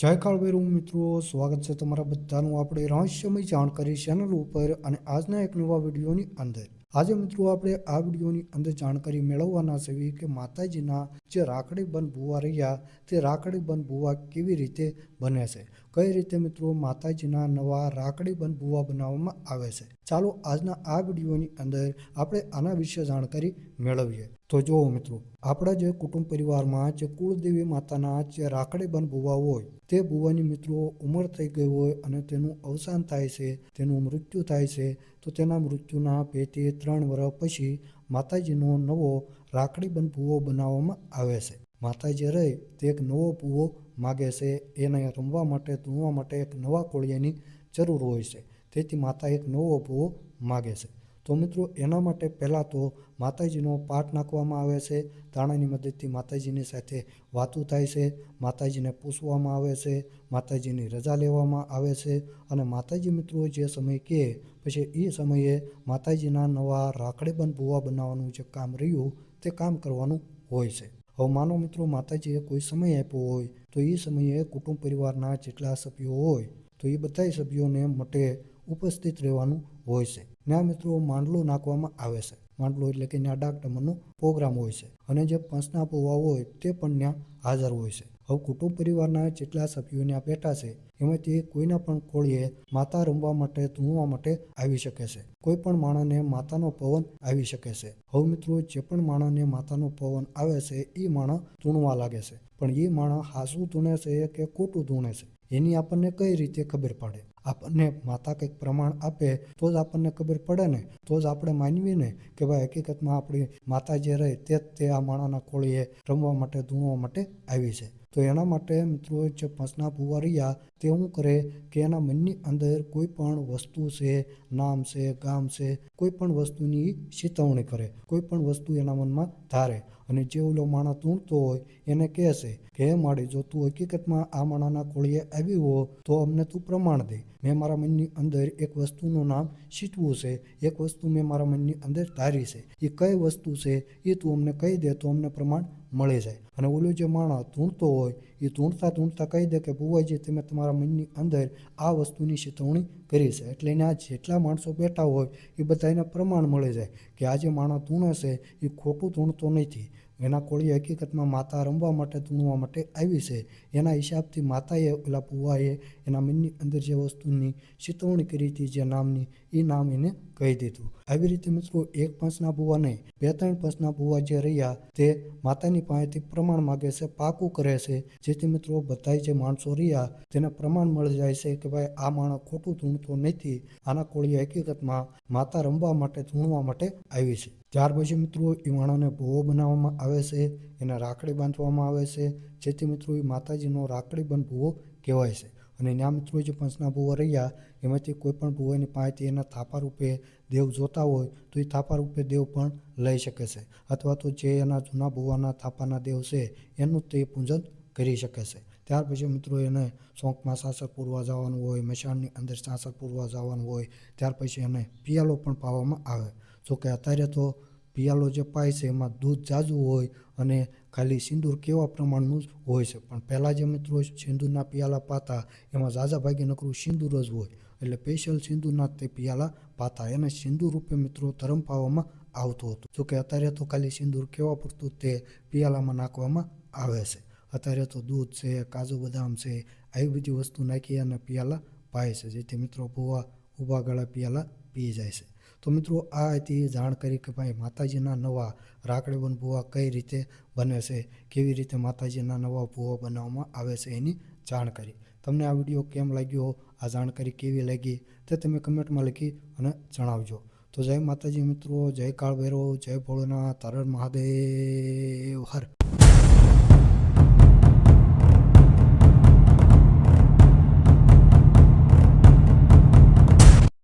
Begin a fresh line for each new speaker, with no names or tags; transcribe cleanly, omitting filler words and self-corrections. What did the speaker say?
જય કાળભૈરવ મિત્રો, સ્વાગત છે તમારા બધાનું આપણે રહસ્યમય જાણકારી ચેનલ ઉપર અને આજના એક નવા વિડીયોની અંદર. આજે મિત્રો આપણે આ વિડીયોની અંદર જાણકારી મેળવવાના છે કે માતાજીના જે રાખડી બંધ ભુવા રહ્યા તે રાખડી બંધ ભુવા કેવી રીતે બને છે, કઈ રીતે મિત્રો માતાજીના નવા રાખડી બંધ ભુવા બનાવવામાં આવે છે. ચાલો આજના આ વિડીયોની અંદર આપણે આના વિશે જાણકારી મેળવીએ. તો જુઓ મિત્રો, આપણા જે કુટુંબ પરિવારમાં જે કુળદેવી માતાના જે રાખડી બંધ ભુવા હોય તે ભુવાની મિત્રો ઉંમર થઈ ગઈ હોય અને તેનું અવસાન થાય છે, તેનું મૃત્યુ થાય છે, તો તેના મૃત્યુના 2 થી 3 વર્ષ પછી માતાજીનો નવો રાખડી બંધ ભુવો બનાવવામાં આવે છે. માતાજી રહે તે એક નવો ભુવો માગે છે, એને રમવા માટે ધૂણવા માટે એક નવા કોળિયાની જરૂર હોય છે, તેથી માતા એક નવો ભુવો માગે છે. તો મિત્રો એના માટે પહેલાં તો માતાજીનો પાઠ નાખવામાં આવે છે, તાણાની મદદથી માતાજીની સાથે વાતું થાય છે, માતાજીને પૂછવામાં આવે છે, માતાજીની રજા લેવામાં આવે છે અને માતાજી મિત્રો જે સમય કહે પછી એ સમયે માતાજીના નવા રાખડીબંધ ભુવા બનાવવાનું જે કામ રહ્યું તે કામ કરવાનું હોય છે. હવે માનો મિત્રો માતાજીએ કોઈ સમય આપ્યો હોય તો એ સમયે કુટુંબ પરિવારના જેટલા સભ્યો હોય તો એ બધા સભ્યોને માટે ઉપસ્થિત રહેવાનું હોય છે. ત્યાં મિત્રો માંડલો નાખવામાં આવે છે. માંડલો એટલે કે ત્યાં ડાકટમરનો પ્રોગ્રામ હોય છે અને જે પંચના ભુવા હોય તે પણ ત્યાં હાજર હોય છે. હવે કુટુંબ પરિવારના જેટલા સભ્યો ત્યાં બેઠા છે એમાંથી કોઈના પણ કોળીએ માતા રમવા માટે ધૂણવા માટે આવી શકે છે. કોઈ પણ માણસને માતાનો પવન આવી શકે છે. હવે મિત્રો જે પણ માણસને માતાનો પવન આવે છે એ માણસ ધૂણવા લાગે છે, પણ એ માણસ હાસું ધૂણે છે કે ખોટું ધૂણે છે એની આપણને કઈ રીતે ખબર પડે? આપણને માતા કંઈક પ્રમાણ આપે તો જ આપણને ખબર પડે ને, તો જ આપણે માનવી ને કે ભાઈ હકીકતમાં આપણી માતા જે રહે તે આ માણાના કોળીએ રમવા માટે ધૂણવા માટે આવી છે. તો એના માટે મિત્રો જે પંચના ભુવા રહ્યા તે શું કરે કે એના મનની અંદર કોઈ પણ વસ્તુ છે, નામ છે, ગામ છે, કોઈ પણ વસ્તુની ચેતવણી કરે, કોઈ પણ વસ્તુ એના મનમાં ધારે અને જે ઓલો માણસ ધૂણતો હોય એને કહે છે કે હે માડી, જો તું હકીકતમાં આ માણાના કોળીએ આવી હો તો અમને તું પ્રમાણ દે. મેં મારા મનની અંદર એક વસ્તુનું નામ શીખવું છે, એક વસ્તુ મેં મારા મનની અંદર ધારી છે, એ કઈ વસ્તુ છે એ તું અમને કહી દે તો અમને પ્રમાણ મળી જાય. અને ઓલો જે માણસ ધૂણતો હોય એ ધૂણતા કહી દે કે ભુવાજી તમે તમારા મનની અંદર આ વસ્તુની ચેતવણી કરી છે, એટલે એને આ જેટલા માણસો બેઠા હોય એ બધાને પ્રમાણ મળી જાય કે આ જે માણસ ધૂણે છે એ ખોટું ધૂણતો નથી, એના કોળીએ હકીકતમાં માતા રમવા માટે ધૂણવા માટે આવી છે. એના હિસાબથી માતાએ પેલા ભુવાએ એના મનની અંદર જે વસ્તુની ચેતવણી કરી હતી જે નામની, એ નામ એને કહી દીધું. આવી રીતે મિત્રો એક પંચના ભુવા નહીં, 2-3 પંચના ભુવા જે રહ્યા તે માતાની પાસેથી પ્રમાણ માગે છે, પાકું કરે છે, જેથી મિત્રો બધાય જે માણસો રહ્યા તેને પ્રમાણ મળી જાય છે કે ભાઈ આ માણસ ખોટું ધૂણતો નથી, આના કોળીએ હકીકતમાં માતા રમવા માટે ધૂણવા માટે આવી છે. ત્યાર પછી મિત્રો એ માણસને ભુવો બનાવવામાં આવે છે, એને રાખડી બાંધવામાં આવે છે, જેથી મિત્રો એ માતાજીનો રાખડી બંધ ભુવો કહેવાય છે. અને ત્યાં મિત્રો જે પંચના ભુવા રહ્યા એમાંથી કોઈ પણ ભુવાની પાસેથી એના થાપા રૂપે દેવ જોતા હોય તો એ થાપા રૂપે દેવ પણ લઈ શકે છે, અથવા તો જે એના જૂના ભુવાના થાપાના દેવ છે એનું તે પૂજન કરી શકે છે. ત્યાર પછી મિત્રો એને શોખમાં સાસર પૂરવા જવાનું હોય, મશાનની અંદર સાસર પૂરવા જવાનું હોય, ત્યાર પછી એને પિયાલો પણ પાવામાં આવે. જોકે અત્યારે તો પિયાલો જે પાય છે એમાં દૂધ ઝાઝું હોય અને ખાલી સિંદૂર કેવા પ્રમાણનું જ હોય છે, પણ પહેલાં જે મિત્રો સિંદૂરના પિયાલા પાતા એમાં ઝાઝા ભાગે નકરું સિંદૂર જ હોય, એટલે સ્પેશિયલ સિંદૂરના તે પિયાલા પાતા, એને સિંદૂર રૂપે મિત્રો ધર્મ પાવામાં આવતું હતું. જોકે અત્યારે તો ખાલી સિંદૂર કેવા પૂરતું તે પિયાલામાં નાખવામાં આવે છે. અત્યારે તો દૂધ છે, કાજુ બદામ છે, આવી બધી વસ્તુ નાખી અને પિયાલા પાય છે, જેથી મિત્રો ભુવા ઊભા ગળા પિયાલા પી જાય છે. તો મિત્રો આ હતી જાણકારી કે ભાઈ માતાજીના નવા રાખડી બંધ ભુવા કઈ રીતે બને છે, કેવી રીતે માતાજીના નવા ભુવા બનાવવામાં આવે છે એની જાણકારી. તમને આ વિડીયો કેમ લાગ્યો, આ જાણકારી કેવી લાગી તે તમે કમેન્ટમાં લખી અને જણાવજો. તો જય માતાજી મિત્રો, જય કાળ ભૈરવ, જય ભોળોનાથ, હર હર મહાદેવ.